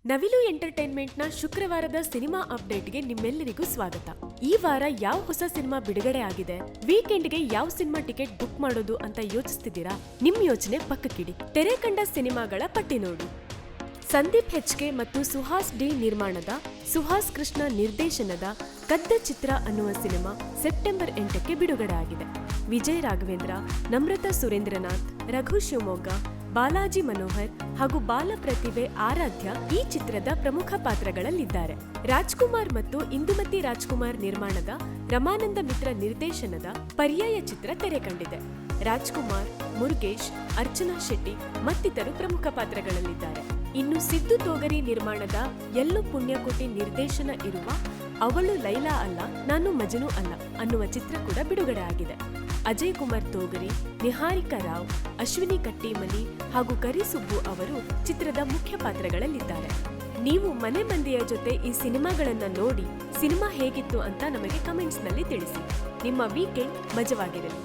ನವಿಲು ಎಂಟರ್ಟೈನ್ಮೆಂಟ್ನ ಶುಕ್ರವಾರದ ಸಿನಿಮಾ ಅಪ್ಡೇಟ್ಗೆ ನಿಮ್ಮೆಲ್ಲರಿಗೂ ಸ್ವಾಗತ. ಈ ವಾರ ಯಾವ ಹೊಸ ಸಿನಿಮಾ ಬಿಡುಗಡೆ ಆಗಿದೆ, ವೀಕೆಂಡ್ಗೆ ಯಾವ ಸಿನಿಮಾ ಟಿಕೆಟ್ ಬುಕ್ ಮಾಡೋದು ಅಂತ ಯೋಚಿಸ್ತಿದ್ದೀರಾ? ನಿಮ್ ಯೋಚನೆ ಪಕ್ಕಕ್ಕಿಡಿ. ತೆರೆ ಕಂಡ ಸಿನಿಮಾಗಳ ಪಟ್ಟಿ ನೋಡಿ. ಸಂದೀಪ್ ಹೆಚ್ಕೆ ಮತ್ತು ಸುಹಾಸ್ ಡಿ ನಿರ್ಮಾಣದ, ಸುಹಾಸ್ ಕೃಷ್ಣ ನಿರ್ದೇಶನದ ಕದ್ದ ಚಿತ್ರ ಅನ್ನುವ ಸಿನಿಮಾ ಸೆಪ್ಟೆಂಬರ್ 8ಕ್ಕೆ ಬಿಡುಗಡೆ ಆಗಿದೆ. ವಿಜಯ್ ರಾಘವೇಂದ್ರ, ನಮ್ರತಾ ಸುರೇಂದ್ರನಾಥ್, ರಘು ಶಿವಮೊಗ್ಗ, ಬಾಲಾಜಿ ಮನೋಹರ್ ಹಾಗೂ ಬಾಲ ಪ್ರತಿಭೆ ಆರಾಧ್ಯ ಈ ಚಿತ್ರದ ಪ್ರಮುಖ ಪಾತ್ರಗಳಲ್ಲಿದ್ದಾರೆ. ರಾಜ್ಕುಮಾರ್ ಮತ್ತು ಇಂದುಮತಿ ರಾಜ್ಕುಮಾರ್ ನಿರ್ಮಾಣದ, ರಮಾನಂದ ಮಿತ್ರ ನಿರ್ದೇಶನದ ಪರ್ಯಾಯ ಚಿತ್ರ ತೆರೆ ಕಂಡಿದೆ. ರಾಜ್ಕುಮಾರ್, ಮುರುಗೇಶ್, ಅರ್ಚನಾ ಶೆಟ್ಟಿ ಮತ್ತಿತರರು ಪ್ರಮುಖ ಪಾತ್ರಗಳಲ್ಲಿದ್ದಾರೆ. ಇನ್ನು ಸಿದ್ದು ತೋಗರಿ ನಿರ್ಮಾಣದ, ಎಲ್ಲೂ ಪುಣ್ಯಕೋಟಿ ನಿರ್ದೇಶನ ಇರುವ ಅವಳು ಲೈಲಾ ಅಲ್ಲ ನಾನು ಮಜನು ಅಲ್ಲ ಅನ್ನುವ ಚಿತ್ರ ಕೂಡ ಬಿಡುಗಡೆ ಆಗಿದೆ. ಅಜಯ್ ಕುಮಾರ್ ತೋಗರಿ, ನಿಹಾರಿಕಾ ರಾವ್, ಅಶ್ವಿನಿ ಕಟ್ಟಿಮನಿ ಹಾಗೂ ಕರಿಸುಬ್ಬು ಅವರು ಚಿತ್ರದ ಮುಖ್ಯ ಪಾತ್ರಗಳಲ್ಲಿದ್ದಾರೆ. ನೀವು ಮನೆ ಮಂದಿಯ ಜೊತೆ ಈ ಸಿನಿಮಾಗಳನ್ನ ನೋಡಿ ಸಿನಿಮಾ ಹೇಗಿತ್ತು ಅಂತ ನಮಗೆ ಕಮೆಂಟ್ಸ್ನಲ್ಲಿ ತಿಳಿಸಿ. ನಿಮ್ಮ ವೀಕೆಂಡ್ ಮಜವಾಗಿರಲಿ.